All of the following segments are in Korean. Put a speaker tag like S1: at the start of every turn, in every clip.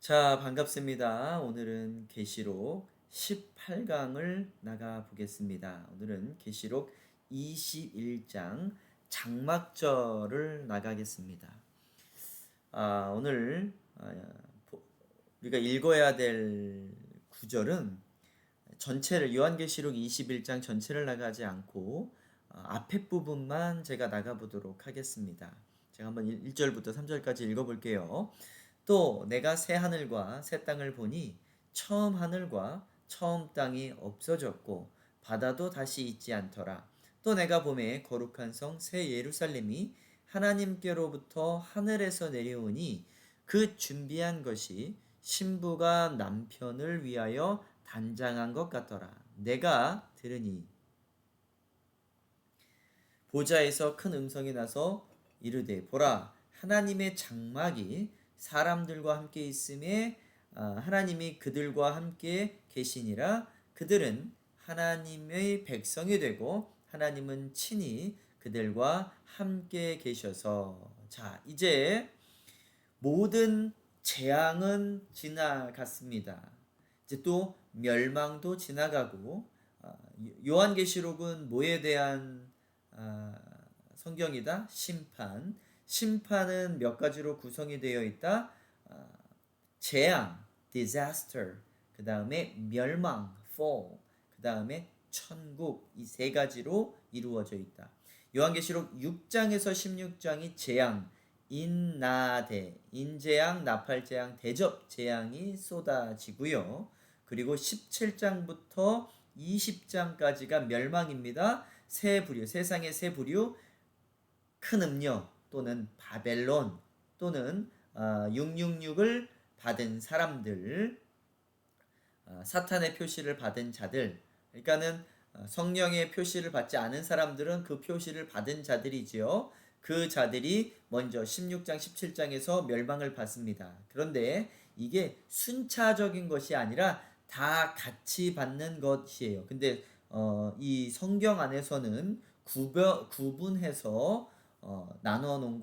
S1: 자, 반갑습니다. 오늘은 계시록 18강을 나가 보겠습니다. 오늘은 계시록 21장 장막절을 나가겠습니다. 오늘 우리가 읽어야 될 구절은 전체를 요한계시록 21장 전체를 나가지 않고 앞에 부분만 제가 나가 보도록 하겠습니다. 제가 한번 1절부터 3절까지 읽어 볼게요. 또 내가 새 하늘과 새 땅을 보니 처음 하늘과 처음 땅이 없어졌고 바다도 다시 있지 않더라. 또 내가 보매 거룩한 성 새 예루살렘이 하나님께로부터 하늘에서 내려오니 그 준비한 것이 신부가 남편을 위하여 단장한 것 같더라. 내가 들으니 보좌에서 큰 음성이 나서 이르되 보라 하나님의 장막이 사람들과 함께 있음에 하나님이 그들과 함께 계시니라. 그들은 하나님의 백성이 되고 하나님은 친히 그들과 함께 계셔서. 자, 이제 모든 재앙은 지나갔습니다. 이제 또 멸망도 지나가고, 요한계시록은 뭐에 대한 성경이다? 심판. 심판은 몇 가지로 구성이 되어 있다. 재앙, disaster. 그 다음에 멸망, fall. 그 다음에 천국. 이 세 가지로 이루어져 있다. 요한계시록 6장에서 16장이 재앙, 인나대, 인재앙, 나팔재앙, 대접재앙이 쏟아지고요. 그리고 17장부터 20장까지가 멸망입니다. 새 부류, 세상의 새 부류, 큰 음료 또는 바벨론 또는 666을 받은 사람들, 사탄의 표시를 받은 자들. 그러니까는 성령의 표시를 받지 않은 사람들은 그 표시를 받은 자들이지요. 그 자들이 먼저 16장, 17장에서 멸망을 받습니다. 그런데 이게 순차적인 것이 아니라 다 같이 받는 것이에요. 근데 이 성경 안에서는 구분해서 나눠 놓은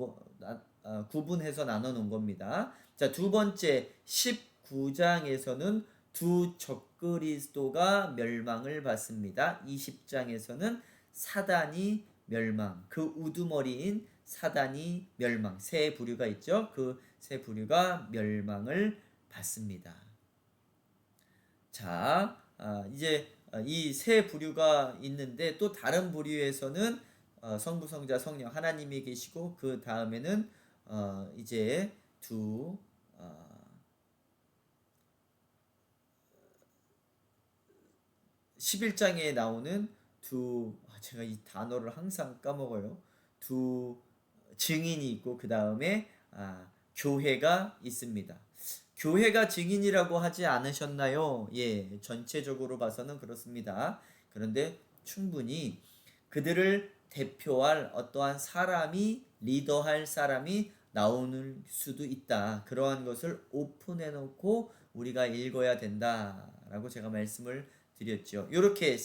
S1: 구분해서 나눠 놓은 겁니다. 자, 두 번째 19장에서는 두 적그리스도가 멸망을 받습니다. 20장에서는 사단이 멸망, 그 우두머리인 사단이 멸망, 세 부류가 있죠. 그 세 부류가 멸망을 받습니다. 자, 이제 이 세 부류가 있는데 또 다른 부류에서는 성부, 성자, 성령 하나님이 계시고 그 다음에는 이제 두 11장에 나오는 제가 이 단어를 항상 까먹어요. 두 증인이 있고 그 다음에 교회가 있습니다. 교회가 증인이라고 하지 않으셨나요? 예, 전체적으로 봐서는 그렇습니다. 그런데 충분히 그들을 대표할 어떠한 사람이, 리더할 사람이 나오는 수도 있다. 그러한 것을 오픈해 놓고 우리가 읽어야 된다라고 제가 말씀을 드렸죠. 이렇게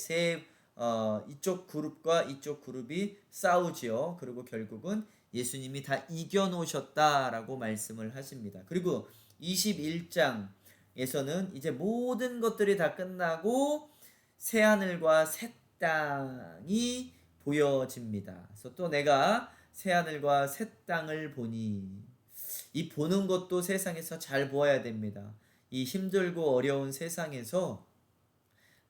S1: 이쪽 그룹과 이쪽 그룹이 싸우지요. 그리고 결국은 예수님이 다 이겨놓으셨다라고 말씀을 하십니다. 그리고 21장에서는 이제 모든 것들이 다 끝나고 새 하늘과 새 땅이 보여집니다. 그래서 또 내가 새 하늘과 새 땅을 보니, 이 보는 것도 세상에서 잘 보아야 됩니다. 이 힘들고 어려운 세상에서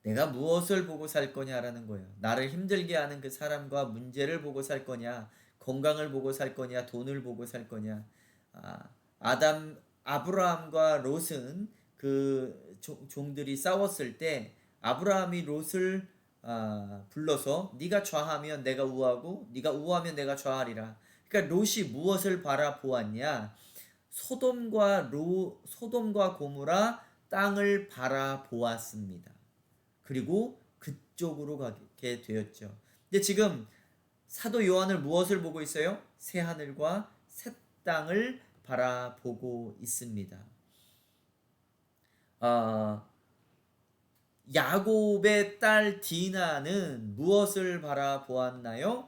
S1: 내가 무엇을 보고 살 거냐라는 거예요. 나를 힘들게 하는 그 사람과 문제를 보고 살 거냐, 건강을 보고 살 거냐, 돈을 보고 살 거냐. 아브라함과 롯은 그 종들이 싸웠을 때 아브라함이 롯을 불러서 네가 좌하면 내가 우하고 네가 우하면 내가 좌하리라. 그러니까 롯이 무엇을 바라보았냐? 소돔과 고모라 땅을 바라보았습니다. 그리고 그쪽으로 가게 되었죠. 근데 지금 사도 요한을 무엇을 보고 있어요? 새 하늘과 새 땅을 바라보고 있습니다. 야곱의 딸 디나는 무엇을 바라보았나요?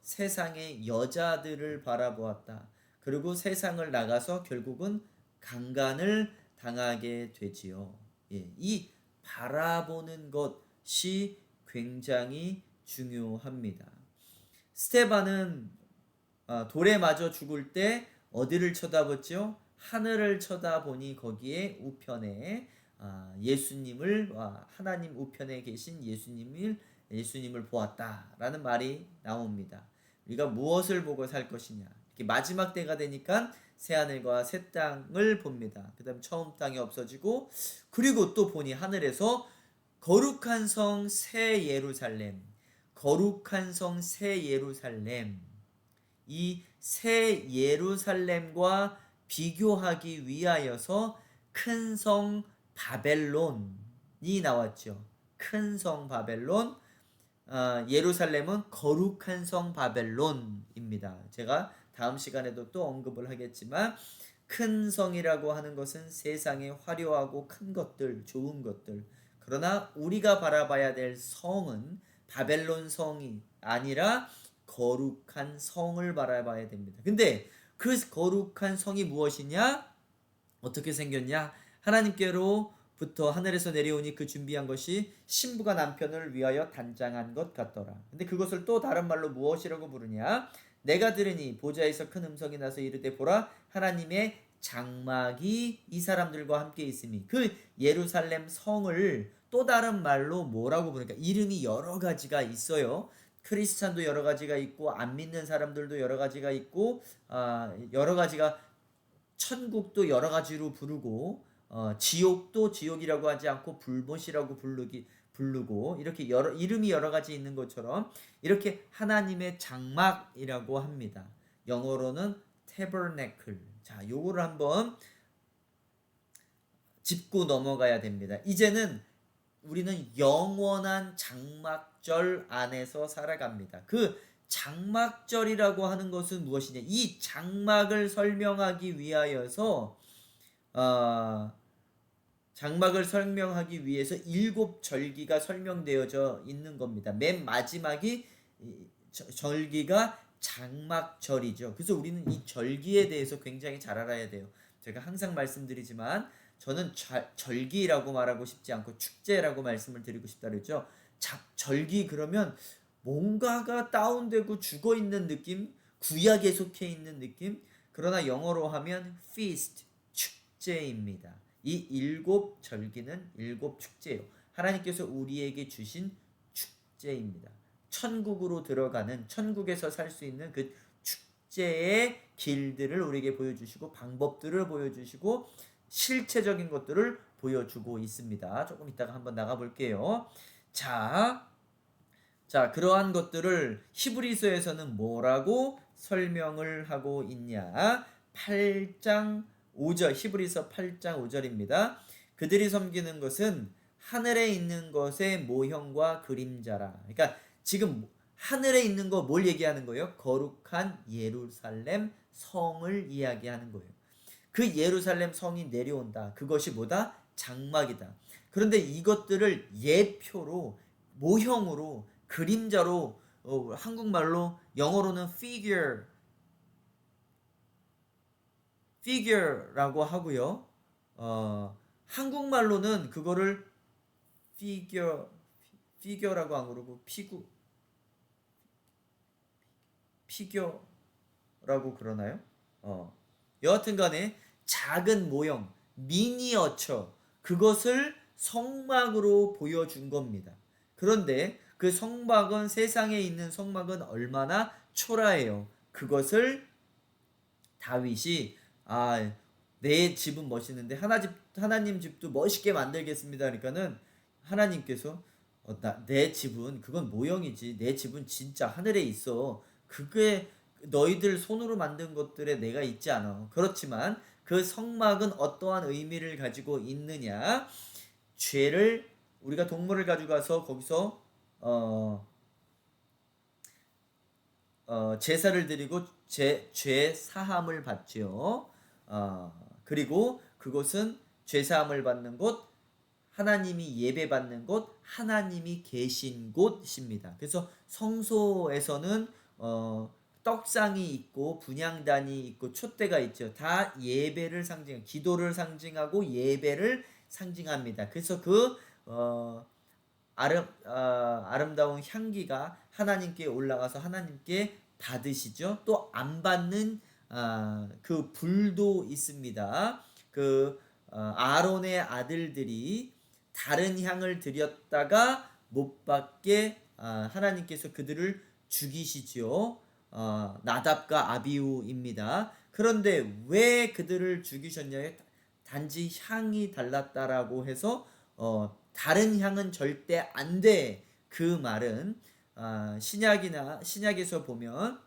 S1: 세상의 여자들을 바라보았다. 그리고 세상을 나가서 결국은 강간을 당하게 되지요. 예, 이 바라보는 것이 굉장히 중요합니다. 스테반은 돌에 맞아 죽을 때 어디를 쳐다봤죠? 하늘을 쳐다보니 거기에 우편에 예수님을 하나님 우편에 계신 예수님을 보았다라는 말이 나옵니다. 우리가 무엇을 보고 살 것이냐? 이렇게 마지막 때가 되니까 새 하늘과 새 땅을 봅니다. 그다음 처음 땅이 없어지고 그리고 또 보니 하늘에서 거룩한 성 새 예루살렘, 거룩한 성 새 예루살렘. 이 새 예루살렘과 비교하기 위하여서 큰 성 바벨론이 나왔죠. 큰 성 바벨론, 예루살렘은 거룩한 성 바벨론입니다. 제가 다음 시간에도 또 언급을 하겠지만 큰 성이라고 하는 것은 세상의 화려하고 큰 것들, 좋은 것들. 그러나 우리가 바라봐야 될 성은 바벨론 성이 아니라 거룩한 성을 바라봐야 됩니다. 근데 그 거룩한 성이 무엇이냐? 어떻게 생겼냐? 하나님께로부터 하늘에서 내려오니 그 준비한 것이 신부가 남편을 위하여 단장한 것 같더라. 근데 그것을 또 다른 말로 무엇이라고 부르냐? 내가 들으니 보좌에서 큰 음성이 나서 이르되 보라 하나님의 장막이 이 사람들과 함께 있음이. 그 예루살렘 성을 또 다른 말로 뭐라고 부르니까 이름이 여러 가지가 있어요. 크리스찬도 여러 가지가 있고 안 믿는 사람들도 여러 가지가 있고 여러 가지가 천국도 여러 가지로 부르고 지옥도 지옥이라고 하지 않고 불못이라고 부르고 이렇게 이름이 여러 가지 있는 것처럼 이렇게 하나님의 장막이라고 합니다. 영어로는 tabernacle. 자, 요거를 한번 짚고 넘어가야 됩니다. 이제는 우리는 영원한 장막절 안에서 살아갑니다. 그 장막절이라고 하는 것은 무엇이냐? 이 장막을 설명하기 위하여서 장막을 설명하기 위해서 7절기가 설명되어져 있는 겁니다. 맨 마지막이 절기가 장막절이죠. 그래서 우리는 이 절기에 대해서 굉장히 잘 알아야 돼요. 제가 항상 말씀드리지만 저는 절기라고 말하고 싶지 않고 축제라고 말씀을 드리고 싶다 그랬죠. 절기 그러면 뭔가가 다운되고 죽어있는 느낌, 구약에 속해 있는 느낌. 그러나 영어로 하면 feast, 축제입니다. 이 7절기는 7축제예요. 하나님께서 우리에게 주신 축제입니다. 천국으로 들어가는, 천국에서 살 수 있는 그 축제의 길들을 우리에게 보여주시고 방법들을 보여주시고 실체적인 것들을 보여주고 있습니다. 조금 이따가 한번 나가볼게요. 자, 그러한 것들을 히브리서에서는 뭐라고 설명을 하고 있냐? 8장 5절, 히브리서 8장 5절입니다. 그들이 섬기는 것은 하늘에 있는 것의 모형과 그림자라. 그러니까 지금 하늘에 있는 거 뭘 얘기하는 거예요? 거룩한 예루살렘 성을 이야기하는 거예요. 그 예루살렘 성이 내려온다. 그것이 뭐다? 장막이다. 그런데 이것들을 예표로, 모형으로, 그림자로 한국말로 영어로는 figure라고 하고요. 한국말로는 그거를 figure라고 안 그러고 피규어라고 그러나요? 여하튼 간에 작은 모형, 미니어처, 그것을 성막으로 보여준 겁니다. 그런데 그 성막은, 세상에 있는 성막은 얼마나 초라해요. 그것을 다윗이 내 집은 멋있는데 하나님 집도 멋있게 만들겠습니다. 그러니까는 하나님께서 내 집은 그건 모형이지, 내 집은 진짜 하늘에 있어. 그게 너희들 손으로 만든 것들에 내가 있지 않아. 그렇지만 그 성막은 어떠한 의미를 가지고 있느냐? 죄를, 우리가 동물을 가져가서 거기서 제사를 드리고 죄 사함을 받죠. 그리고 그곳은 죄 사함을 받는 곳, 하나님이 예배받는 곳, 하나님이 계신 곳입니다. 그래서 성소에서는 떡상이 있고 분향단이 있고 촛대가 있죠. 다 예배를 상징, 기도를 상징하고 예배를 상징합니다. 그래서 그 아름다운 향기가 하나님께 올라가서 하나님께 받으시죠. 또 안 받는 그 불도 있습니다. 그 아론의 아들들이 다른 향을 드렸다가 못 받게 하나님께서 그들을 죽이시죠. 나답과 아비후입니다. 그런데 왜 그들을 죽이셨냐요? 단지 향이 달랐다라고 해서 다른 향은 절대 안 돼. 그 말은 신약에서 보면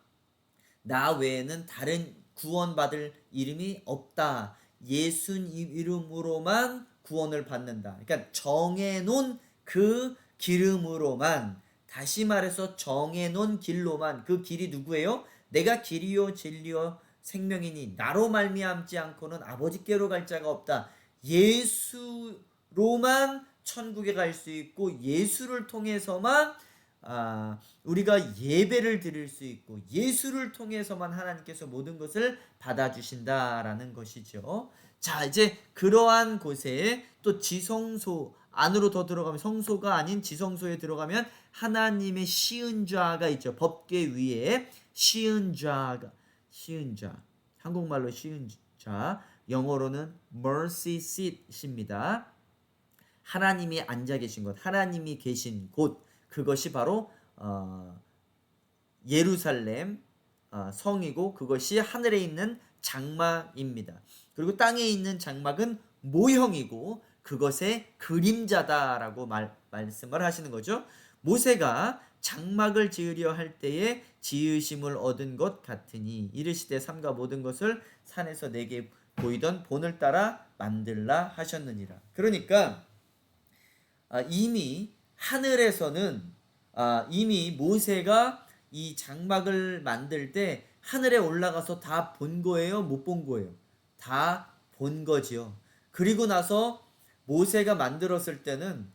S1: 나 외에는 다른 구원받을 이름이 없다. 예수님 이름으로만 구원을 받는다. 그러니까 정해놓은 그 기름으로만, 다시 말해서 정해놓은 길로만, 그 길이 누구예요? 내가 길이요 진리요 생명이니 나로 말미암지 않고는 아버지께로 갈 자가 없다. 예수로만 천국에 갈 수 있고 예수를 통해서만 우리가 예배를 드릴 수 있고 예수를 통해서만 하나님께서 모든 것을 받아주신다라는 것이죠. 자, 이제 그러한 곳에 또 지성소 안으로 더 들어가면, 성소가 아닌 지성소에 들어가면 하나님의 시은좌가 있죠. 법궤 위에 시은좌, 한국말로 시은좌, 영어로는 mercy seat입니다. 하나님이 앉아 계신 곳, 하나님이 계신 곳, 그것이 바로 예루살렘 성이고 그것이 하늘에 있는 장막입니다. 그리고 땅에 있는 장막은 모형이고 그것의 그림자다라고 말씀을 하시는 거죠. 모세가 장막을 지으려 할 때에 지으심을 얻은 것 같으니 이르시되 삼가 모든 것을 산에서 내게 보이던 본을 따라 만들라 하셨느니라. 그러니까 이미 하늘에서는 이미 모세가 이 장막을 만들 때 하늘에 올라가서 다 본 거예요? 못 본 거예요? 다 본 거지요. 그리고 나서 모세가 만들었을 때는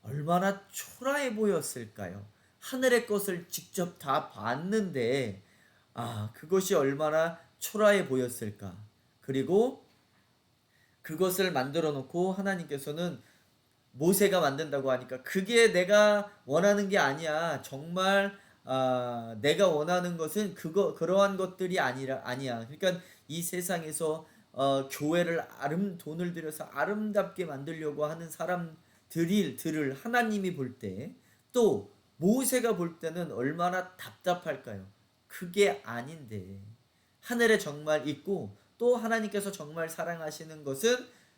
S1: 얼마나 초라해 보였을까요? 하늘의 것을 직접 다 봤는데 그것이 얼마나 초라해 보였을까? 그리고 그것을 만들어 놓고 하나님께서는 모세가 만든다고 하니까 그게 내가 원하는 게 아니야. 정말 내가 원하는 것은 그러한 것들이 아니야. 그러니까 이 세상에서 교회를 돈을 들여서 아름답게 만들려고 하는 사람들을 하나님이 볼 때, 또 모세가 볼 때는 얼마나 답답할까요? 그게 아닌데 하늘에 정말 있고 또 하나님께서 정말 사랑하시는 것은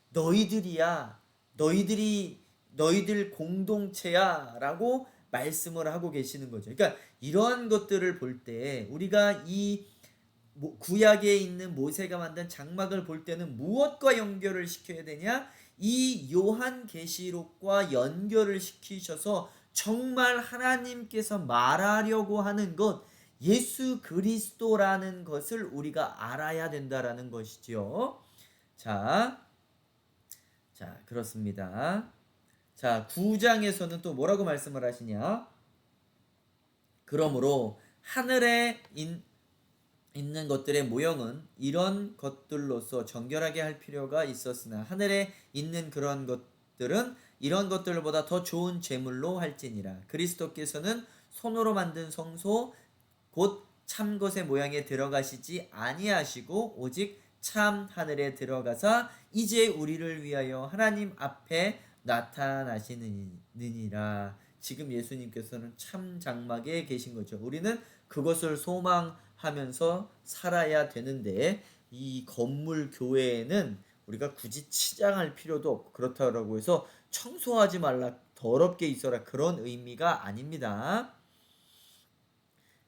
S1: 너희들이야. 너희들 공동체야 라고 말씀을 하고 계시는 거죠. 그러니까 이러한 것들을 볼 때 우리가 이 구약에 있는 모세가 만든 장막을 볼 때는 무엇과 연결을 시켜야 되냐? 이 요한계시록과 연결을 시키셔서 정말 하나님께서 말하려고 하는 것, 예수 그리스도라는 것을 우리가 알아야 된다라는 것이지요. 자, 그렇습니다. 자, 9장에서는 또 뭐라고 말씀을 하시냐? 그러므로 하늘에 있는 것들의 모형은 이런 것들로서 정결하게 할 필요가 있었으나 하늘에 있는 그런 것들은 이런 것들보다 더 좋은 제물로 할지니라. 그리스도께서는 손으로 만든 성소 곧 참것의 모양에 들어가시지 아니하시고 오직 참 하늘에 들어가사 이제 우리를 위하여 하나님 앞에 나타나시느니라. 지금 예수님께서는 참 장막에 계신 거죠. 우리는 그것을 소망하면서 살아야 되는데 이 건물 교회에는 우리가 굳이 치장할 필요도 없고 그렇다고 해서 청소하지 말라, 더럽게 있어라, 그런 의미가 아닙니다.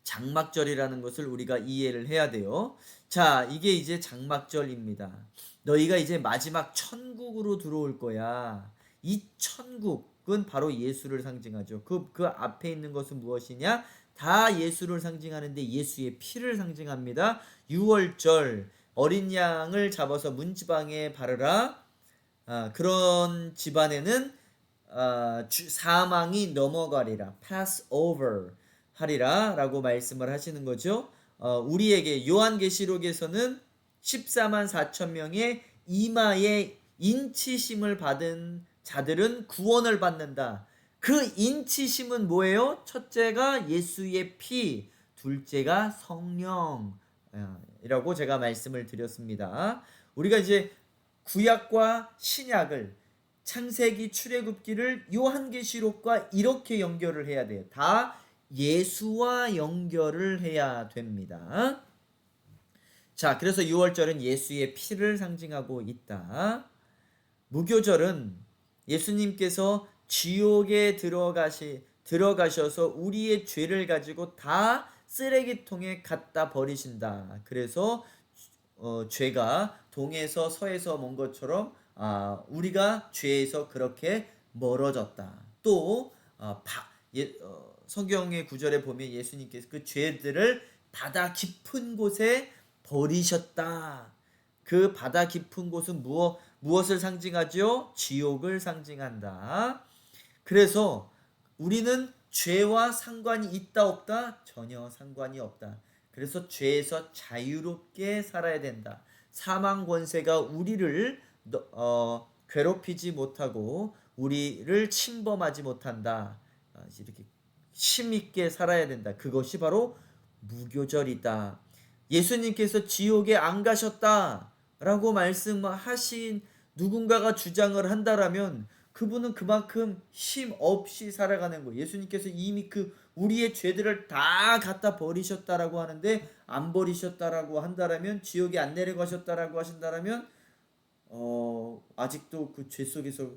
S1: 장막절이라는 것을 우리가 이해를 해야 돼요. 자, 이게 이제 장막절입니다. 너희가 이제 마지막 천국으로 들어올 거야. 이 천국은 바로 예수를 상징하죠. 그 앞에 있는 것은 무엇이냐? 다 예수를 상징하는데 예수의 피를 상징합니다. 6월절 어린 양을 잡아서 문지방에 바르라. 그런 집안에는 사망이 넘어가리라. pass over 하리라 라고 말씀을 하시는 거죠. 우리에게 요한계시록에서는 14만 4천 명의 이마에 인치심을 받은 자들은 구원을 받는다. 그 인치심은 뭐예요? 첫째가 예수의 피, 둘째가 성령 이라고 제가 말씀을 드렸습니다. 우리가 이제 구약과 신약을 창세기, 출애굽기를 요한계시록과 이렇게 연결을 해야 돼요. 다 예수와 연결을 해야 됩니다. 자, 그래서 6월절은 예수의 피를 상징하고 있다. 무교절은 예수님께서 지옥에 들어가셔서 우리의 죄를 가지고 다 쓰레기통에 갖다 버리신다. 그래서 죄가 동에서 서에서 먼 것처럼 우리가 죄에서 그렇게 멀어졌다. 또 성경의 구절에 보면 예수님께서 그 죄들을 바다 깊은 곳에 버리셨다. 그 바다 깊은 곳은 무엇을 상징하죠? 지옥을 상징한다. 그래서 우리는 죄와 상관이 있다 없다? 전혀 상관이 없다. 그래서 죄에서 자유롭게 살아야 된다. 사망 권세가 우리를 괴롭히지 못하고 우리를 침범하지 못한다. 이렇게 힘있게 살아야 된다. 그것이 바로 무교절이다. 예수님께서 지옥에 안 가셨다라고 말씀하신 누군가가 주장을 한다라면 그분은 그만큼 힘 없이 살아가는 거예요. 예수님께서 이미 우리의 죄들을 다 갖다 버리셨다라고 하는데 안 버리셨다라고 한다라면, 지옥에 안 내려가셨다라고 하신다라면 아직도 그 죄 속에서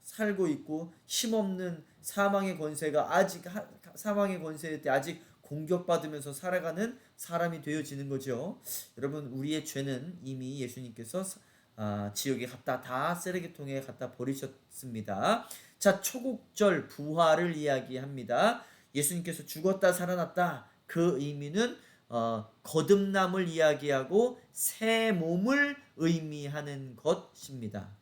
S1: 살고 있고 힘없는 사망의 권세가 사망의 권세에 아직 공격받으면서 살아가는 사람이 되어지는 거죠. 여러분, 우리의 죄는 이미 예수님께서 지옥에 다 쓰레기통에 갖다 버리셨습니다. 자, 초국절 부활을 이야기합니다. 예수님께서 죽었다 살아났다. 그 의미는 거듭남을 이야기하고 새 몸을 의미하는 것입니다.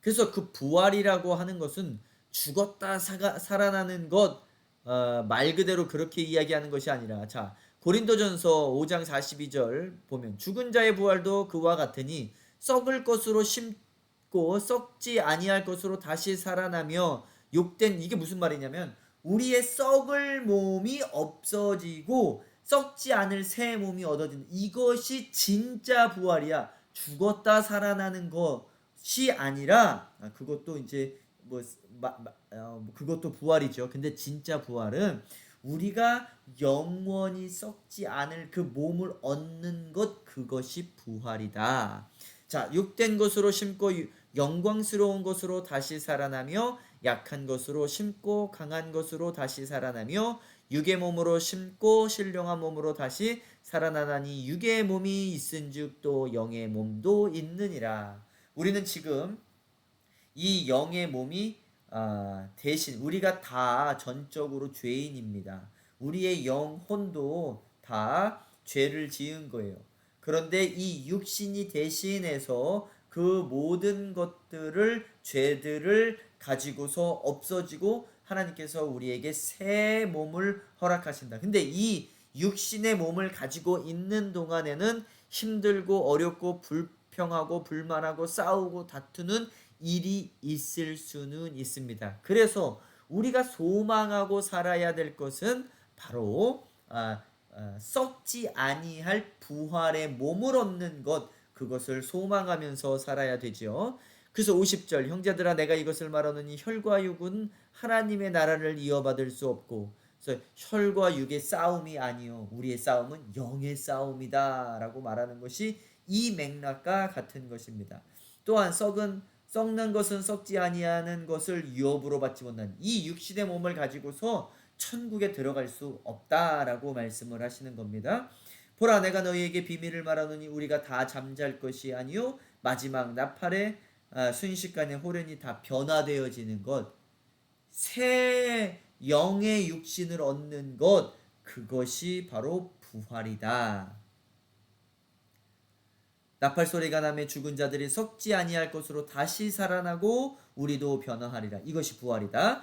S1: 그래서 그 부활이라고 하는 것은 죽었다 살아나는 것, 말 그대로 그렇게 이야기하는 것이 아니라, 자, 고린도전서 5장 42절 보면 죽은 자의 부활도 그와 같으니 썩을 것으로 심고 썩지 아니할 것으로 다시 살아나며 욕된, 이게 무슨 말이냐면 우리의 썩을 몸이 없어지고 썩지 않을 새 몸이 얻어지는, 이것이 진짜 부활이야. 죽었다 살아나는 것이 아니라, 그것도 이제 그것도 부활이죠. 근데 진짜 부활은 우리가 영원히 썩지 않을 그 몸을 얻는 것, 그것이 부활이다. 자, 육된 것으로 심고 영광스러운 것으로 다시 살아나며 약한 것으로 심고 강한 것으로 다시 살아나며 육의 몸으로 심고 신령한 몸으로 다시 살아나나니 육의 몸이 있은즉 또 영의 몸도 있느니라. 우리는 지금 이 영의 몸이 대신, 우리가 다 전적으로 죄인입니다. 우리의 영혼도 다 죄를 지은 거예요. 그런데 이 육신이 대신해서 그 모든 죄들을 가지고서 없어지고 하나님께서 우리에게 새 몸을 허락하신다. 근데 이 육신의 몸을 가지고 있는 동안에는 힘들고 어렵고 불평하고 불만하고 싸우고 다투는 일이 있을 수는 있습니다. 그래서 우리가 소망하고 살아야 될 것은 바로 썩지 아니할 부활의 몸을 얻는 것, 그것을 소망하면서 살아야 되죠. 그래서 50절, 형제들아 내가 이것을 말하노니 혈과 육은 하나님의 나라를 이어받을 수 없고, 그래서 혈과 육의 싸움이 아니요 우리의 싸움은 영의 싸움이다 라고 말하는 것이 이 맥락과 같은 것입니다. 또한 썩는 것은 썩지 아니하는 것을 유업으로 받지 못한 이 육신의 몸을 가지고서 천국에 들어갈 수 없다라고 말씀을 하시는 겁니다. 보라, 내가 너희에게 비밀을 말하노니 우리가 다 잠잘 것이 아니요 마지막 나팔에 순식간에 호련히 다 변화되어지는 것, 새 영의 육신을 얻는 것, 그것이 바로 부활이다. 나팔 소리가 나며 죽은 자들이 썩지 아니할 것으로 다시 살아나고 우리도 변화하리라. 이것이 부활이다.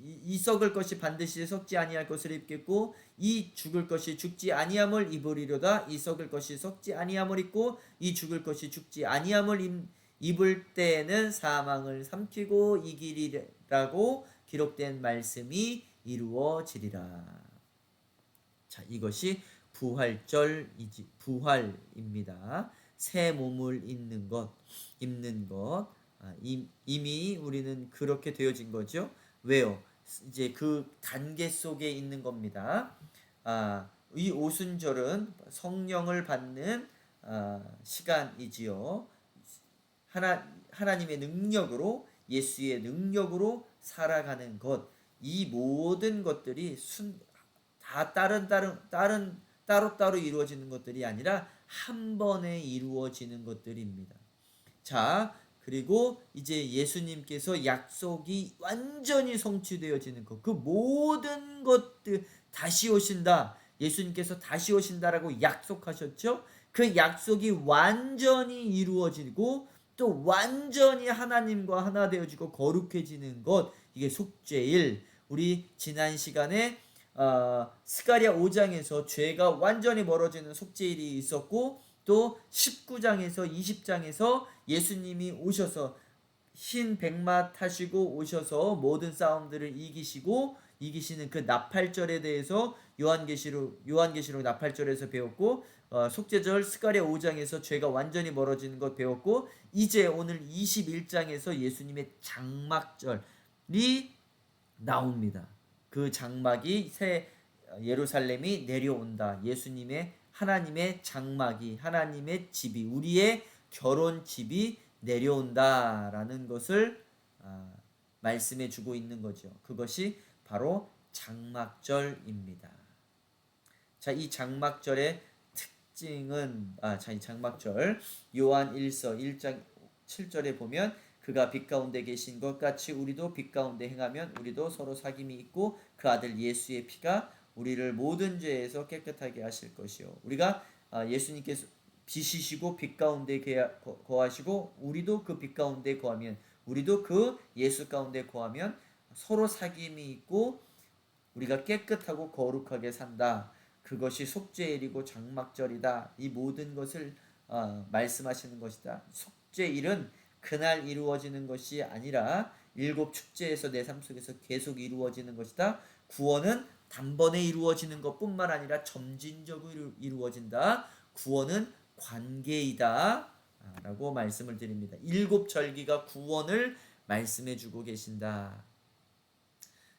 S1: 이 썩을 것이 반드시 썩지 아니할 것을 입겠고 이 죽을 것이 죽지 아니함을 입으리로다. 이 썩을 것이 썩지 아니함을 입고 이 죽을 것이 죽지 아니함을 입을 때는 사망을 삼키고 이기리라고 기록된 말씀이 이루어지리라. 자, 이것이 부활입니다. 새 몸을 입는 것. 이미 우리는 그렇게 되어진 거죠. 왜요? 이제 그 단계 속에 있는 겁니다. 이 오순절은 성령을 받는 시간이지요. 하나님의 능력으로, 예수의 능력으로 살아가는 것. 이 모든 것들이 다 따로따로 이루어지는 것들이 아니라 한 번에 이루어지는 것들입니다. 자, 그리고 이제 예수님께서 약속이 완전히 성취되어지는 것, 그 모든 것들 다시 오신다. 예수님께서 다시 오신다라고 약속하셨죠. 그 약속이 완전히 이루어지고 또 완전히 하나님과 하나 되어지고 거룩해지는 것, 이게 속죄일. 우리 지난 시간에 스가랴 5장에서 죄가 완전히 멀어지는 속죄일이 있었고, 또 19장에서 20장에서 예수님이 오셔서 흰 백마 타시고 오셔서 모든 싸움들을 이기시는 그 나팔절에 대해서 요한계시록 나팔절에서 배웠고, 속죄절 스가랴 5장에서 죄가 완전히 멀어지는 것 배웠고, 이제 오늘 21장에서 예수님의 장막절이 나옵니다. 그 장막이 새 예루살렘이 내려온다. 하나님의 장막이, 하나님의 집이, 우리의 결혼집이 내려온다라는 것을 말씀해 주고 있는 거죠. 그것이 바로 장막절입니다. 자, 이 장막절의 특징은 이 장막절 요한 1서 1장 7절에 보면 그가 빛 가운데 계신 것 같이 우리도 빛 가운데 행하면 우리도 서로 사귐이 있고 그 아들 예수의 피가 우리를 모든 죄에서 깨끗하게 하실 것이요. 우리가 예수님께서 빛이시고 빛 가운데 거하시고 우리도 그 빛 가운데 거하면, 우리도 그 예수 가운데 거하면 서로 사귐이 있고 우리가 깨끗하고 거룩하게 산다. 그것이 속죄일이고 장막절이다. 이 모든 것을 말씀하시는 것이다. 속죄일은 그날 이루어지는 것이 아니라 일곱 축제에서 내 삶 속에서 계속 이루어지는 것이다. 구원은 단번에 이루어지는 것뿐만 아니라 점진적으로 이루어진다. 구원은 관계이다 라고 말씀을 드립니다. 일곱 절기가 구원을 말씀해 주고 계신다.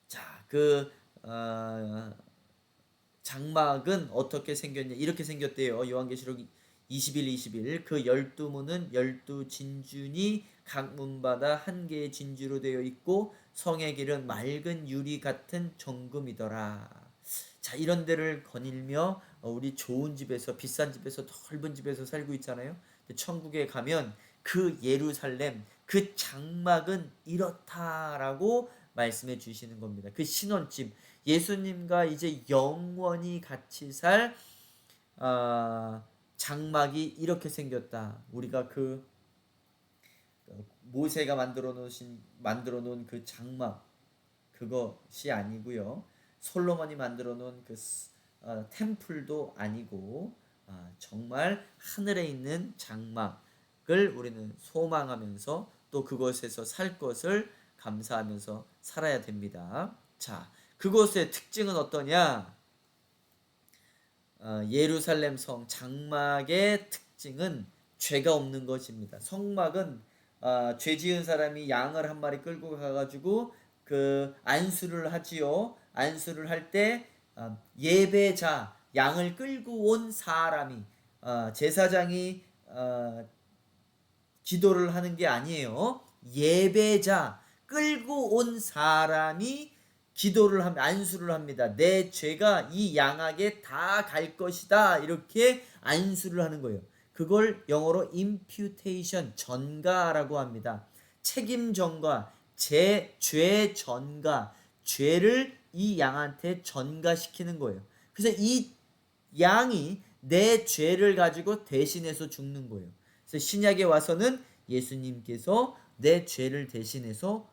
S1: 자, 장막은 어떻게 생겼냐? 이렇게 생겼대요. 요한계시록 21 그 12문은 12진주니 각 문마다 한 개의 진주로 되어 있고 성의 길은 맑은 유리 같은 정금이더라. 자, 이런 데를 거닐며 우리 좋은 집에서, 비싼 집에서, 넓은 집에서 살고 있잖아요. 천국에 가면 그 예루살렘, 그 장막은 이렇다라고 말씀해 주시는 겁니다. 그 신혼집, 예수님과 이제 영원히 같이 살 장막이 이렇게 생겼다. 우리가 그 모세가 만들어 놓은 그 장막, 그것이 아니고요. 솔로몬이 만들어 놓은 그 템플도 아니고 정말 하늘에 있는 장막을 우리는 소망하면서 또 그곳에서 살 것을 감사하면서 살아야 됩니다. 자, 그곳의 특징은 어떠냐? 예루살렘 성 장막의 특징은 죄가 없는 것입니다. 성막은 죄 지은 사람이 양을 한 마리 끌고 가가지고 그 안수를 하지요. 안수를 할 때 예배자, 양을 끌고 온 사람이, 제사장이 기도를 하는 게 아니에요. 예배자, 끌고 온 사람이 기도를 합니다. 안수를 합니다. 내 죄가 이 양에게 다 갈 것이다. 이렇게 안수를 하는 거예요. 그걸 영어로 imputation, 전가라고 합니다. 책임 전가, 죄 전가, 죄를 이 양한테 전가시키는 거예요. 그래서 이 양이 내 죄를 가지고 대신해서 죽는 거예요. 그래서 신약에 와서는 예수님께서 내 죄를 대신해서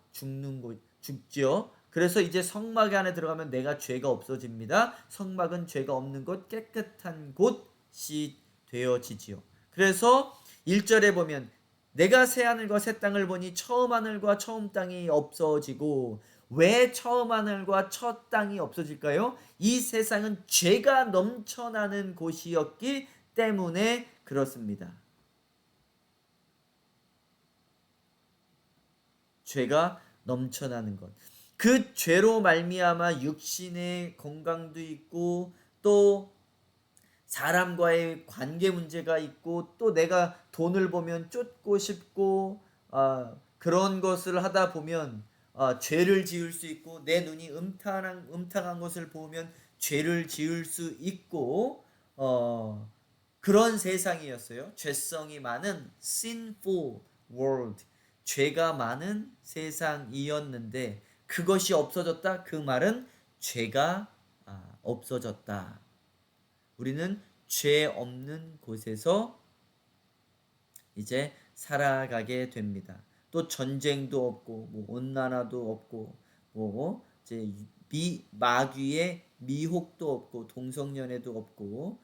S1: 죽죠. 그래서 이제 성막 안에 들어가면 내가 죄가 없어집니다. 성막은 죄가 없는 곳, 깨끗한 곳이 되어지지요. 그래서 1절에 보면 내가 새 하늘과 새 땅을 보니 처음 하늘과 처음 땅이 없어지고, 왜 처음 하늘과 첫 땅이 없어질까요? 이 세상은 죄가 넘쳐나는 곳이었기 때문에 그렇습니다. 죄가 넘쳐나는 것. 그 죄로 말미암아 육신의 건강도 있고, 또 사람과의 관계 문제가 있고, 또 내가 돈을 보면 쫓고 싶고, 그런 것을 하다 보면 죄를 지을 수 있고, 내 눈이 음탕한 것을 보면 죄를 지을 수 있고, 그런 세상이었어요. 죄성이 많은 sinful world, 죄가 많은 세상이었는데 그것이 없어졌다. 그 말은 죄가 없어졌다. 우리는 죄 없는 곳에서 이제 살아가게 됩니다. 또 전쟁도 없고, 뭐 온난화도 없고, 뭐 이제 마귀의 미혹도 없고, 동성연애도 없고,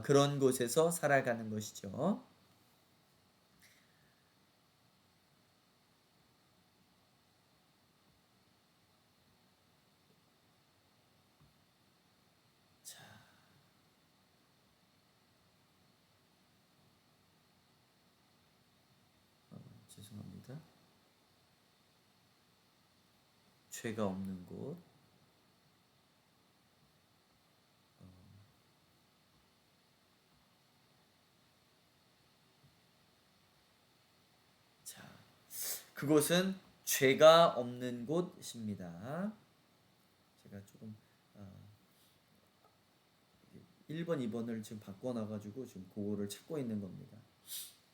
S1: 그런 곳에서 살아가는 것이죠. 자, 죄송합니다. 죄가 없는 곳. 자, 그곳은 죄가 없는 곳입니다. 제가 조금 1번, 2번을 지금 바꿔놔가지고 지금 그거를 찾고 있는 겁니다.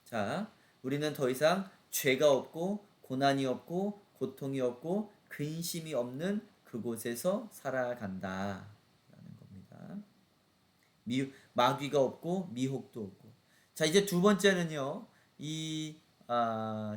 S1: 자, 우리는 더 이상 죄가 없고 고난이 없고 고통이 없고 근심이 없는 그곳에서 살아간다 라는 겁니다. 마귀가 없고 미혹도 없고. 자, 이제 두 번째는요. 이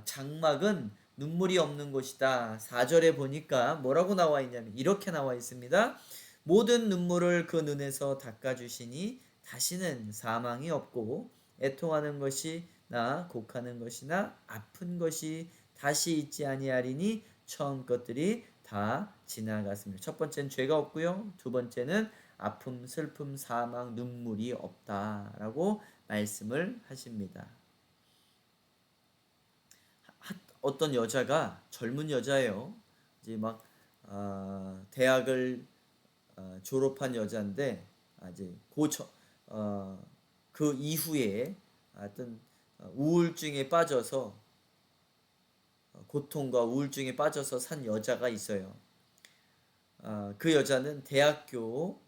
S1: 장막은 눈물이 없는 곳이다. 4절에 보니까 뭐라고 나와 있냐면 이렇게 나와 있습니다. 모든 눈물을 그 눈에서 닦아주시니 다시는 사망이 없고, 애통하는 것이나 곡하는 것이나 아픈 것이 다시 있지 아니하리니 처음 것들이 다 지나갔습니다. 첫 번째는 죄가 없고요. 두 번째는 아픔, 슬픔, 사망, 눈물이 없다라고 말씀을 하십니다. 어떤 여자가, 젊은 여자예요. 이제 막 대학을 졸업한 여자인데, 이제 그 이후에 하여튼 우울증에 빠져서, 고통과 우울증에 빠져서 산 여자가 있어요. 그 여자는 대학교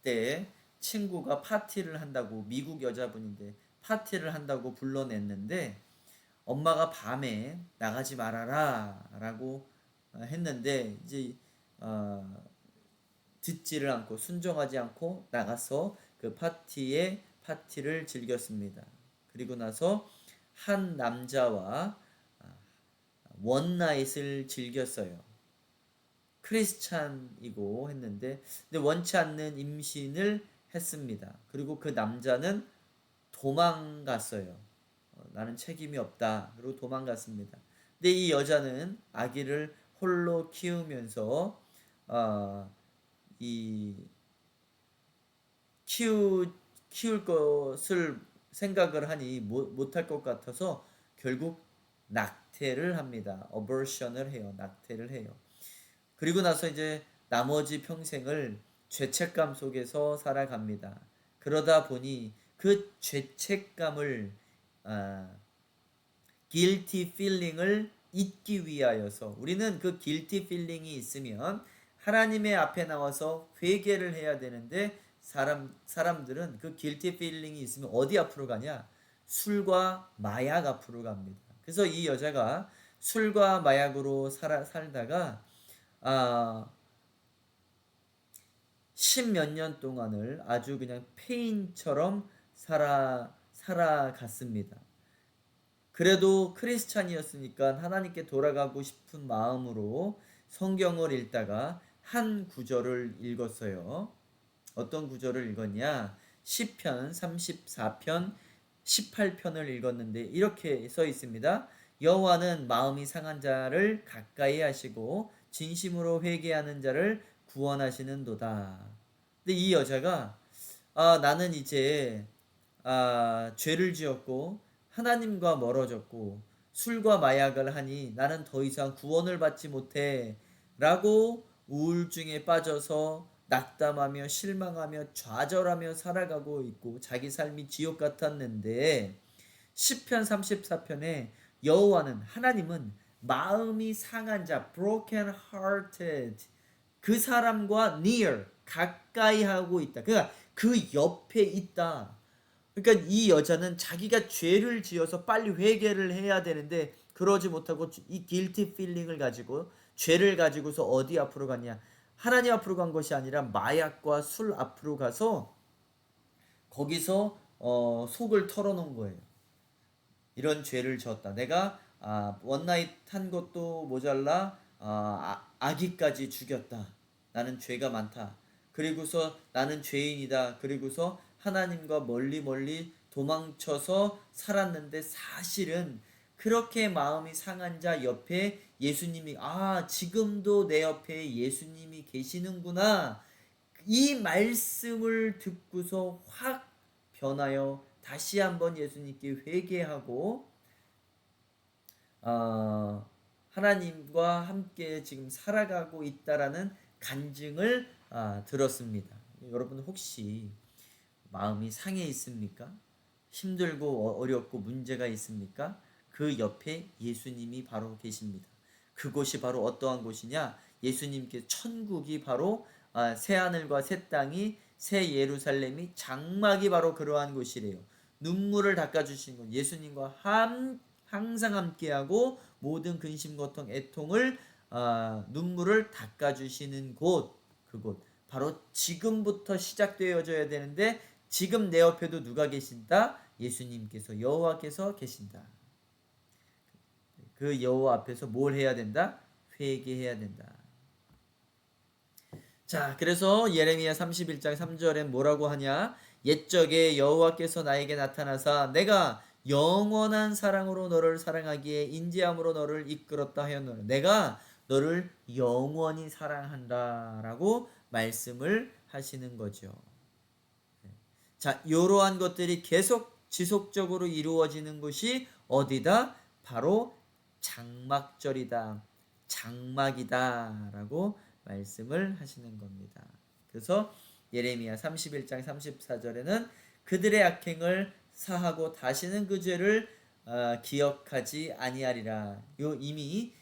S1: 때 친구가 파티를 한다고, 미국 여자분인데 파티를 한다고 불러냈는데, 엄마가 밤에 나가지 말아라 라고 했는데, 이제 듣지를 않고 순종하지 않고 나가서 그 파티를 즐겼습니다. 그리고 나서 한 남자와 원나잇을 즐겼어요. 크리스찬이고 했는데, 근데 원치 않는 임신을 했습니다. 그리고 그 남자는 도망갔어요. 나는 책임이 없다. 그리고 도망갔습니다. 근데 이 여자는 아기를 홀로 키우면서 이 키울 것을 생각을 하니 못할 것 같아서 결국 낙태를 합니다. 어버션을 해요. 낙태를 해요. 그리고 나서 이제 나머지 평생을 죄책감 속에서 살아갑니다. 그러다 보니 그 죄책감을, guilty feeling을 잊기 위하여서, 우리는 그 guilty feeling이 있으면 하나님의 앞에 나와서 회개를 해야 되는데, 사람들은 그 guilty feeling이 있으면 어디 앞으로 가냐? 술과 마약 앞으로 갑니다. 그래서 이 여자가 술과 마약으로 살다가 십몇 년 동안을 아주 그냥 페인처럼 살아갔습니다. 그래도 크리스찬이었으니까 하나님께 돌아가고 싶은 마음으로 성경을 읽다가 한 구절을 읽었어요. 어떤 구절을 읽었냐? 시편 34편 18편을 읽었는데 이렇게 써 있습니다. 여호와는 마음이 상한 자를 가까이 하시고 진심으로 회개하는 자를 구원하시는도다. 근데 이 여자가 나는 이제 죄를 지었고 하나님과 멀어졌고 술과 마약을 하니 나는 더 이상 구원을 받지 못해 라고 우울증에 빠져서 낙담하며 실망하며 좌절하며 살아가고 있고 자기 삶이 지옥 같았는데 시편 34편에 여호와는 하나님은 마음이 상한 자 broken hearted 그 사람과 near 가까이 하고 있다. 그러니까 그 옆에 있다. 그러니까 이 여자는 자기가 죄를 지어서 빨리 회개를 해야 되는데 그러지 못하고 이 guilty feeling을 가지고 죄를 가지고서 어디 앞으로 갔냐? 하나님 앞으로 간 것이 아니라 마약과 술 앞으로 가서 거기서 속을 털어놓은 거예요. 이런 죄를 지었다. 내가 원나잇 한 것도 모자라 아기까지 죽였다. 나는 죄가 많다. 그리고서 나는 죄인이다. 그리고서 하나님과 멀리 멀리 도망쳐서 살았는데 사실은 그렇게 마음이 상한 자 옆에 예수님이 지금도 내 옆에 예수님이 계시는구나. 이 말씀을 듣고서 확 변하여 다시 한번 예수님께 회개하고 하나님과 함께 지금 살아가고 있다라는 간증을 들었습니다. 여러분 혹시 마음이 상해 있습니까? 힘들고 어렵고 문제가 있습니까? 그 옆에 예수님이 바로 계십니다. 그곳이 바로 어떠한 곳이냐? 예수님께 천국이 바로 새 하늘과 새 땅이 새 예루살렘이 장막이 바로 그러한 곳이래요. 눈물을 닦아주신 것, 예수님과 항상 함께하고 모든 근심, 고통, 애통을 눈물을 닦아주시는 곳, 그곳 바로 지금부터 시작되어져야 되는데 지금 내 옆에도 누가 계신다? 예수님께서 여호와께서 계신다. 그 여호와 앞에서 뭘 해야 된다? 회개해야 된다. 자, 그래서 예레미야 31장 3절엔 뭐라고 하냐? 옛적에 여호와께서 나에게 나타나사 내가 영원한 사랑으로 너를 사랑하기에 인지함으로 너를 이끌었다 하였노라. 내가 너를 영원히 사랑한다라고 말씀을 하시는 거죠. 자, 이러한 것들이 계속 지속적으로 이루어지는 것이 어디다? 바로 장막절이다. 장막이다라고 말씀을 하시는 겁니다. 그래서 예레미야 31장 34절에는 그들의 악행을 사하고 다시는 그 죄를 기억하지 아니하리라. 요 이미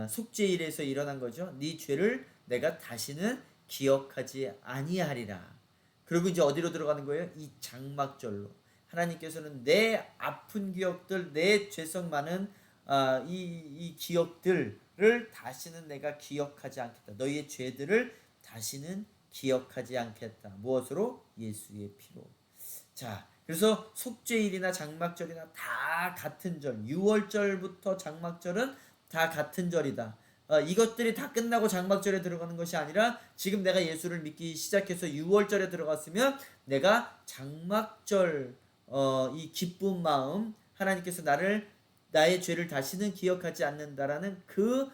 S1: 속죄일에서 일어난 거죠. 네 죄를 내가 다시는 기억하지 아니하리라. 그리고 이제 어디로 들어가는 거예요? 이 장막절로. 하나님께서는 내 아픈 기억들, 내 죄성 많은 이 기억들을 다시는 내가 기억하지 않겠다. 너희의 죄들을 다시는 기억하지 않겠다. 무엇으로? 예수의 피로. 자, 그래서 속죄일이나 장막절이나 다 같은 절. 6월절부터 장막절은 다 같은 절이다. 이것들이 다 끝나고 장막절에 들어가는 것이 아니라 지금 내가 예수를 믿기 시작해서 6월절에 들어갔으면 내가 장막절 이 기쁜 마음 하나님께서 나의 죄를 다시는 기억하지 않는다라는 그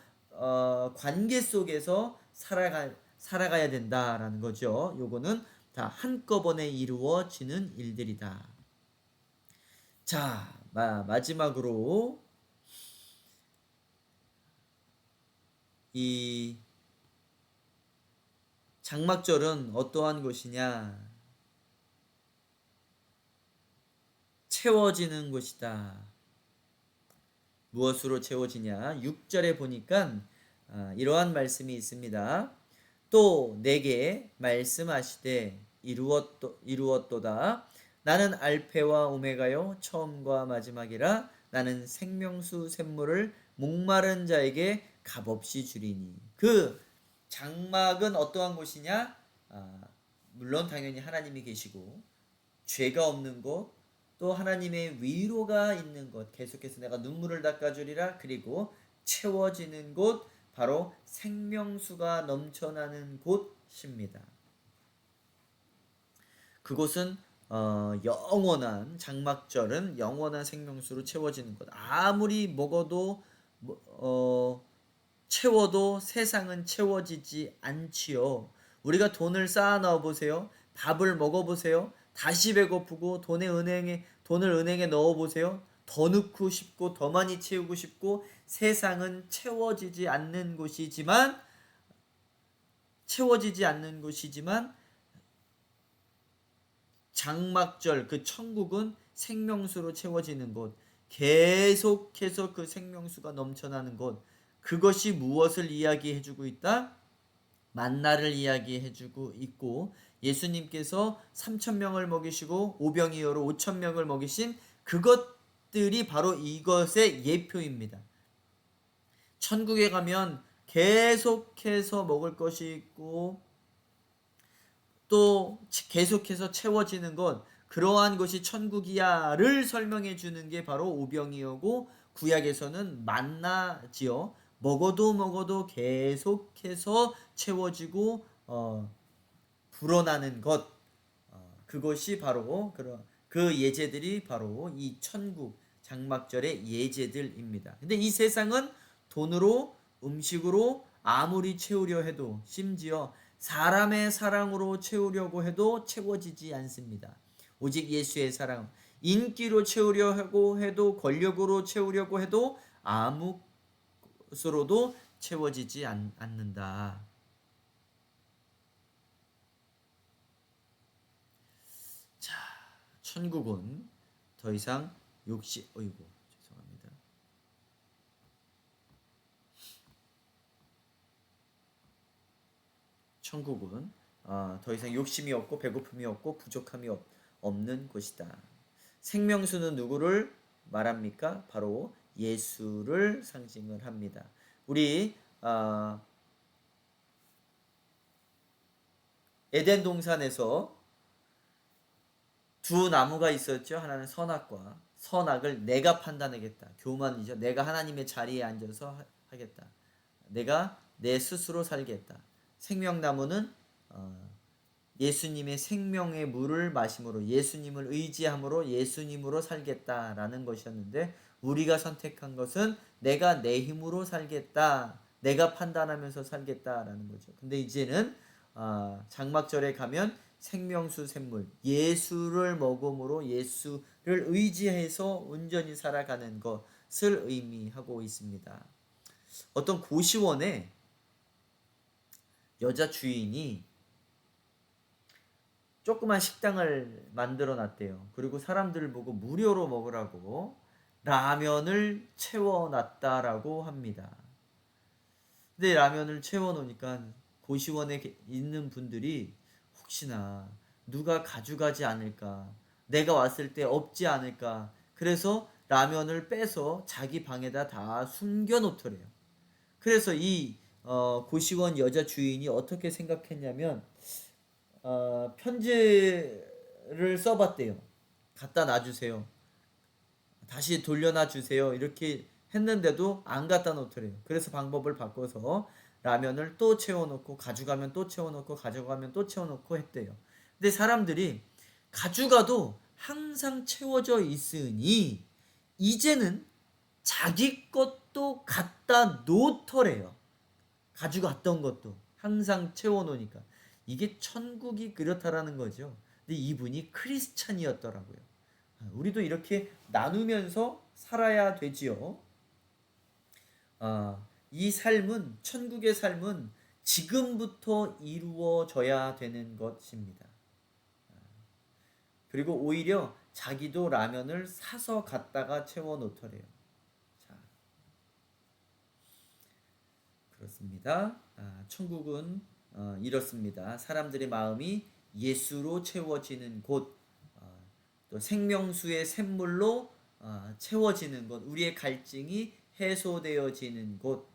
S1: 관계 속에서 살아가야 된다라는 거죠. 요거는 다 한꺼번에 이루어지는 일들이다. 자, 마지막으로 이 장막절은 어떠한 것이냐? 채워지는 것이다. 무엇으로 채워지냐? 6절에 보니까 이러한 말씀이 있습니다. 또 내게 말씀하시되 이루었도다. 나는 알페와 오메가요 처음과 마지막이라. 나는 생명수 샘물을 목마른 자에게 값없이 주리니. 그 장막은 어떠한 곳이냐? 물론 당연히 하나님이 계시고 죄가 없는 곳, 또 하나님의 위로가 있는 곳, 계속해서 내가 눈물을 닦아주리라. 그리고 채워지는 곳, 바로 생명수가 넘쳐나는 곳입니다. 그곳은 영원한 장막절은 영원한 생명수로 채워지는 것. 아무리 먹어도 채워도 세상은 채워지지 않지요. 우리가 돈을 쌓아 넣어 보세요. 밥을 먹어 보세요. 다시 배고프고 돈을 은행에 넣어 보세요. 더 넣고 싶고 더 많이 채우고 싶고 세상은 채워지지 않는 곳이지만 장막절 그 천국은 생명수로 채워지는 곳, 계속해서 그 생명수가 넘쳐나는 곳, 그것이 무엇을 이야기해주고 있다? 만나를 이야기해주고 있고, 예수님께서 3,000명을 먹이시고 오병이어로 5,000명을 먹이신 그것들이 바로 이것의 예표입니다. 천국에 가면 계속해서 먹을 것이 있고 또 계속해서 채워지는 것, 그러한 것이 천국이야를 설명해 주는 게 바로 오병이어고, 구약에서는 만나지요. 먹어도 계속해서 채워지고 불어나는 것, 그것이 바로 그 예제들이 바로 이 천국 장막절의 예제들입니다. 근데 이 세상은 돈으로 음식으로 아무리 채우려 해도, 심지어 사람의 사랑으로 채우려고 해도 채워지지 않습니다. 오직 예수의 사랑, 인기로 채우려고 해도 권력으로 채우려고 해도 아무 것으로도 채워지지 않는다. 자, 천국은 더 이상 죄송합니다. 천국은 더 이상 욕심이 없고 배고픔이 없고 부족함이 없는 곳이다. 생명수는 누구를 말합니까? 바로 예수를 상징을 합니다. 우리 에덴 동산에서 두 나무가 있었죠. 하나는 선악을 내가 판단하겠다. 교만이죠. 내가 하나님의 자리에 앉아서 하겠다. 내가 내 스스로 살겠다. 생명나무는 예수님의 생명의 물을 마심으로, 예수님을 의지함으로 예수님으로 살겠다라는 것이었는데, 우리가 선택한 것은 내가 내 힘으로 살겠다, 내가 판단하면서 살겠다라는 거죠. 근데 이제는 장막절에 가면 생명수 샘물, 예수를 먹음으로 예수를 의지해서 온전히 살아가는 것을 의미하고 있습니다. 어떤 고시원에 여자 주인이 조그만 식당을 만들어 놨대요. 그리고 사람들을 보고 무료로 먹으라고 라면을 채워놨다라고 합니다. 근데 라면을 채워놓으니까 고시원에 있는 분들이 혹시나 누가 가져가지 않을까, 내가 왔을 때 없지 않을까, 그래서 라면을 빼서 자기 방에다 다 숨겨놓더래요. 그래서 이 고시원 여자 주인이 어떻게 생각했냐면 편지를 써봤대요. 갖다 놔주세요. 다시 돌려놔 주세요. 이렇게 했는데도 안 갖다 놓더래요. 그래서 방법을 바꿔서 라면을 또 채워놓고 가져가면 또 채워놓고 가져가면 또 채워놓고 했대요. 근데 사람들이 가져가도 항상 채워져 있으니 이제는 자기 것도 갖다 놓더래요. 가져갔던 것도 항상 채워놓으니까. 이게 천국이 그렇다라는 거죠. 근데 이분이 크리스찬이었더라고요. 우리도 이렇게 나누면서 살아야 되지요. 이 삶은, 천국의 삶은 지금부터 이루어져야 되는 것입니다. 그리고 오히려 자기도 라면을 사서 갖다가 채워 놓더래요. 자, 그렇습니다. 천국은 이렇습니다. 사람들의 마음이 예수로 채워지는 곳, 또 생명수의 샘물로 채워지는 곳, 우리의 갈증이 해소되어지는 곳,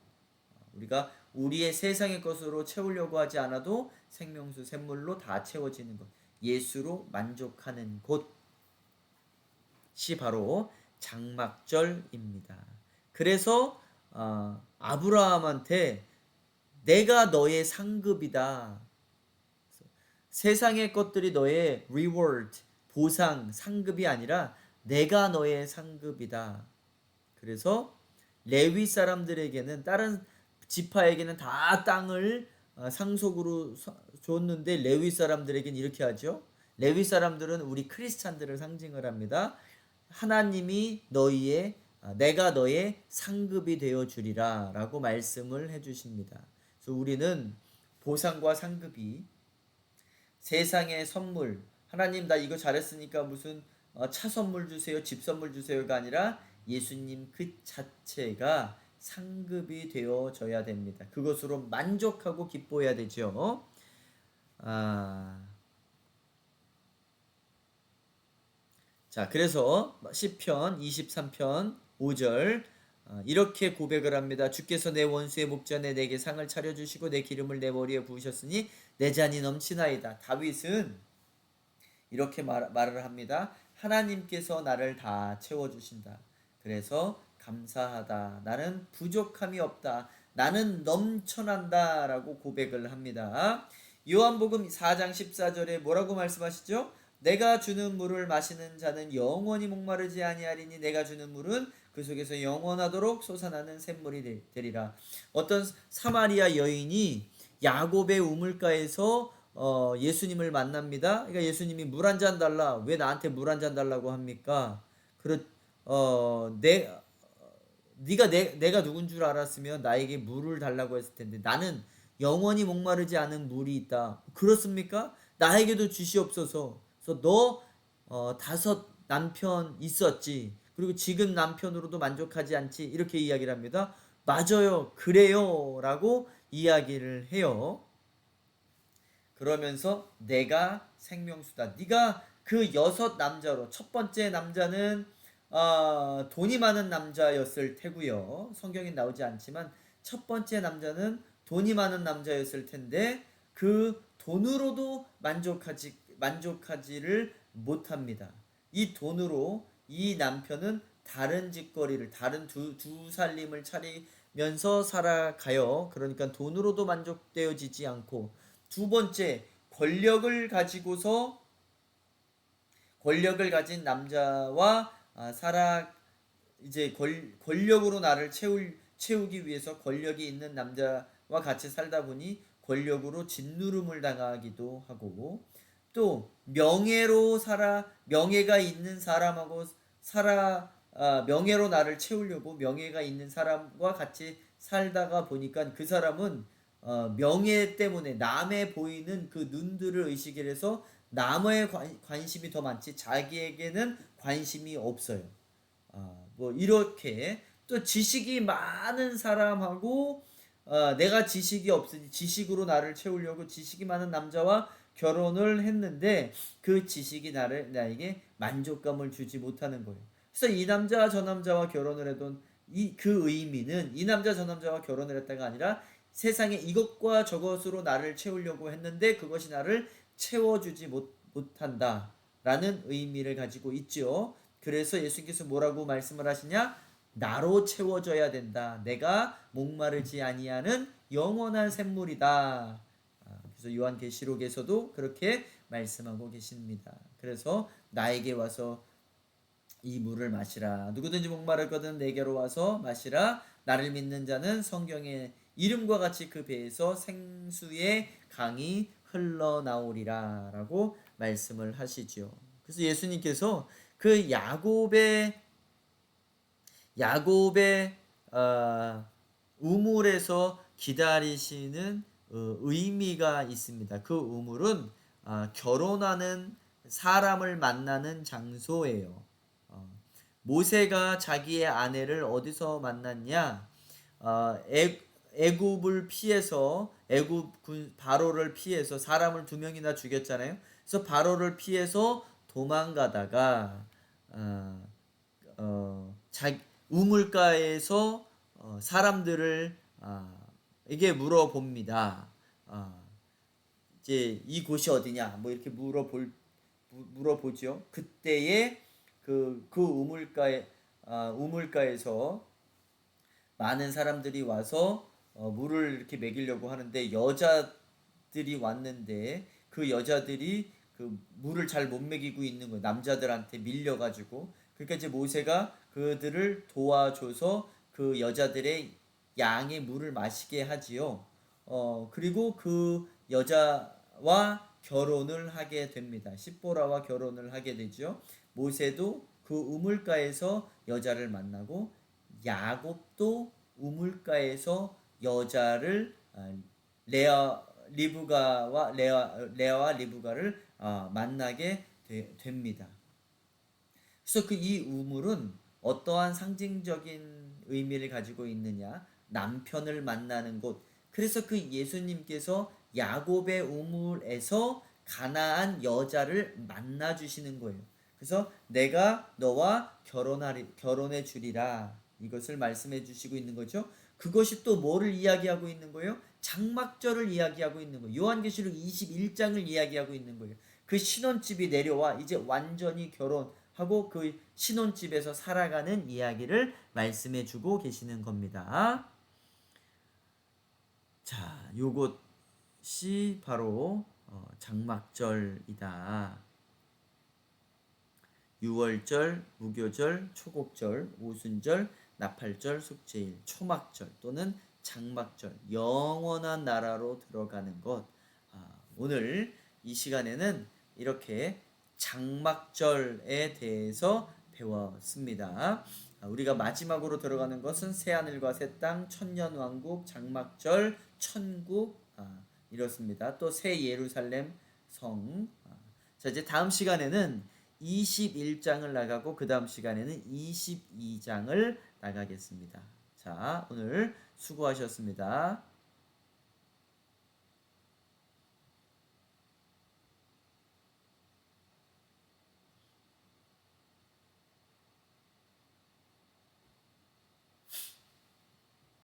S1: 우리가 우리의 세상의 것으로 채우려고 하지 않아도 생명수 샘물로 다 채워지는 곳, 예수로 만족하는 곳이 바로 장막절입니다. 그래서 아브라함한테 내가 너의 상급이다. 세상의 것들이 너의 reward, 보상, 상급이 아니라 내가 너의 상급이다. 그래서 레위 사람들에게는 다른 지파에게는 다 땅을 상속으로 줬는데 레위 사람들에게는 이렇게 하죠. 레위 사람들은 우리 크리스찬들을 상징을 합니다. 하나님이 너희의 내가 너의 상급이 되어 주리라라고 말씀을 해 주십니다. 그래서 우리는 보상과 상급이 세상의 선물, 하나님 나 이거 잘했으니까 무슨 차 선물 주세요, 집 선물 주세요가 아니라 예수님 그 자체가 상급이 되어져야 됩니다. 그것으로 만족하고 기뻐해야 되죠. 자, 그래서 시편 23편 5절 이렇게 고백을 합니다. 주께서 내 원수의 목전에 내게 상을 차려주시고 내 기름을 내 머리에 부으셨으니 내 잔이 넘치나이다. 다윗은 이렇게 말을 합니다. 하나님께서 나를 다 채워주신다. 그래서 감사하다. 나는 부족함이 없다. 나는 넘쳐난다. 라고 고백을 합니다. 요한복음 4장 14절에 뭐라고 말씀하시죠? 내가 주는 물을 마시는 자는 영원히 목마르지 아니하리니 내가 주는 물은 그 속에서 영원하도록 솟아나는 샘물이 되리라. 어떤 사마리아 여인이 야곱의 우물가에서 예수님을 만납니다. 그러니까 예수님이 물 한 잔 달라. 왜 나한테 물 한 잔 달라고 합니까? 네가 내가 누군 줄 알았으면 나에게 물을 달라고 했을 텐데 나는 영원히 목마르지 않은 물이 있다. 그렇습니까? 나에게도 주시옵소서. 그래서 너 다섯 남편 있었지. 그리고 지금 남편으로도 만족하지 않지. 이렇게 이야기를 합니다. 맞아요. 그래요. 라고 이야기를 해요. 그러면서 내가 생명수다. 네가 그 여섯 남자로 첫 번째 남자는 돈이 많은 남자였을 테고요. 성경에 나오지 않지만 첫 번째 남자는 돈이 많은 남자였을 텐데 그 돈으로도 만족하지를 못합니다. 이 돈으로 이 남편은 다른 짓거리를 다른 두 살림을 차리면서 살아가요. 그러니까 돈으로도 만족되어지지 않고 두 번째 권력을 가진 남자와 이제 권력으로 나를 채우기 위해서 권력이 있는 남자와 같이 살다 보니 권력으로 짓누름을 당하기도 하고 또 명예가 있는 사람하고 명예로 나를 채우려고 명예가 있는 사람과 같이 살다가 보니까 그 사람은 명예 때문에 남의 보이는 그 눈들을 의식을 해서 남의 관심이 더 많지 자기에게는 관심이 없어요. 뭐 이렇게 또 지식이 많은 사람하고 내가 지식이 없으니 지식으로 나를 채우려고 지식이 많은 남자와 결혼을 했는데 그 지식이 나에게 만족감을 주지 못하는 거예요. 그래서 이 남자 저 남자와 결혼을 해도 그 의미는 이 남자 저 남자와 결혼을 했다가 아니라 세상에 이것과 저것으로 나를 채우려고 했는데 그것이 나를 채워주지 못한다 라는 의미를 가지고 있죠. 그래서 예수님께서 뭐라고 말씀을 하시냐? 나로 채워져야 된다. 내가 목마르지 아니하는 영원한 샘물이다. 그래서 요한계시록에서도 그렇게 말씀하고 계십니다. 그래서 나에게 와서 이 물을 마시라. 누구든지 목마르거든 내게로 와서 마시라. 나를 믿는 자는 성경의 이름과 같이 그 배에서 생수의 강이 흘러나오리라 라고 말씀을 하시죠. 그래서 예수님께서 그 야곱의 우물에서 기다리시는 의미가 있습니다. 그 우물은 결혼하는 사람을 만나는 장소예요. 모세가 자기의 아내를 어디서 만났냐? 애굽을 피해서 바로를 피해서 사람을 2명이나 죽였잖아요. 그래서 바로를 피해서 도망가다가 우물가에서 사람들을 이게 물어봅니다. 이제 이곳이 어디냐? 뭐 이렇게 물어보죠. 그때에 그 우물가에서 많은 사람들이 와서 물을 이렇게 먹이려고 하는데 여자들이 왔는데 그 여자들이 그 물을 잘 못 먹이고 있는 거예요. 남자들한테 밀려가지고. 그러니까 이제 모세가 그들을 도와줘서 그 여자들의 양의 물을 마시게 하지요. 그리고 그 여자와 결혼을 하게 됩니다. 십보라와 결혼을 하게 되죠. 모세도 그 우물가에서 여자를 만나고 야곱도 우물가에서 여자를 레아 리브가와 레아와 리브가를 만나게 됩니다. 그래서 그 이 우물은 어떠한 상징적인 의미를 가지고 있느냐? 남편을 만나는 곳. 그래서 그 예수님께서 야곱의 우물에서 가나안 여자를 만나 주시는 거예요. 그래서 내가 너와 결혼해 주리라. 이것을 말씀해 주시고 있는 거죠. 그것이 또 뭐를 이야기하고 있는 거예요? 장막절을 이야기하고 있는 거예요. 요한계시록 21장을 이야기하고 있는 거예요. 그 신혼집이 내려와 이제 완전히 결혼하고 그 신혼집에서 살아가는 이야기를 말씀해 주고 계시는 겁니다. 자, 요것이 바로 장막절이다. 유월절, 무교절, 초곡절, 오순절, 나팔절, 속죄일, 초막절 또는 장막절, 영원한 나라로 들어가는 것. 오늘 이 시간에는 이렇게 장막절에 대해서 배웠습니다. 우리가 마지막으로 들어가는 것은 새하늘과 새 땅, 천년왕국, 장막절, 천국 이렇습니다. 또 새 예루살렘 성. 자, 이제 다음 시간에는 21장을 나가고 그 다음 시간에는 22장을 나가겠습니다. 자, 오늘 수고하셨습니다.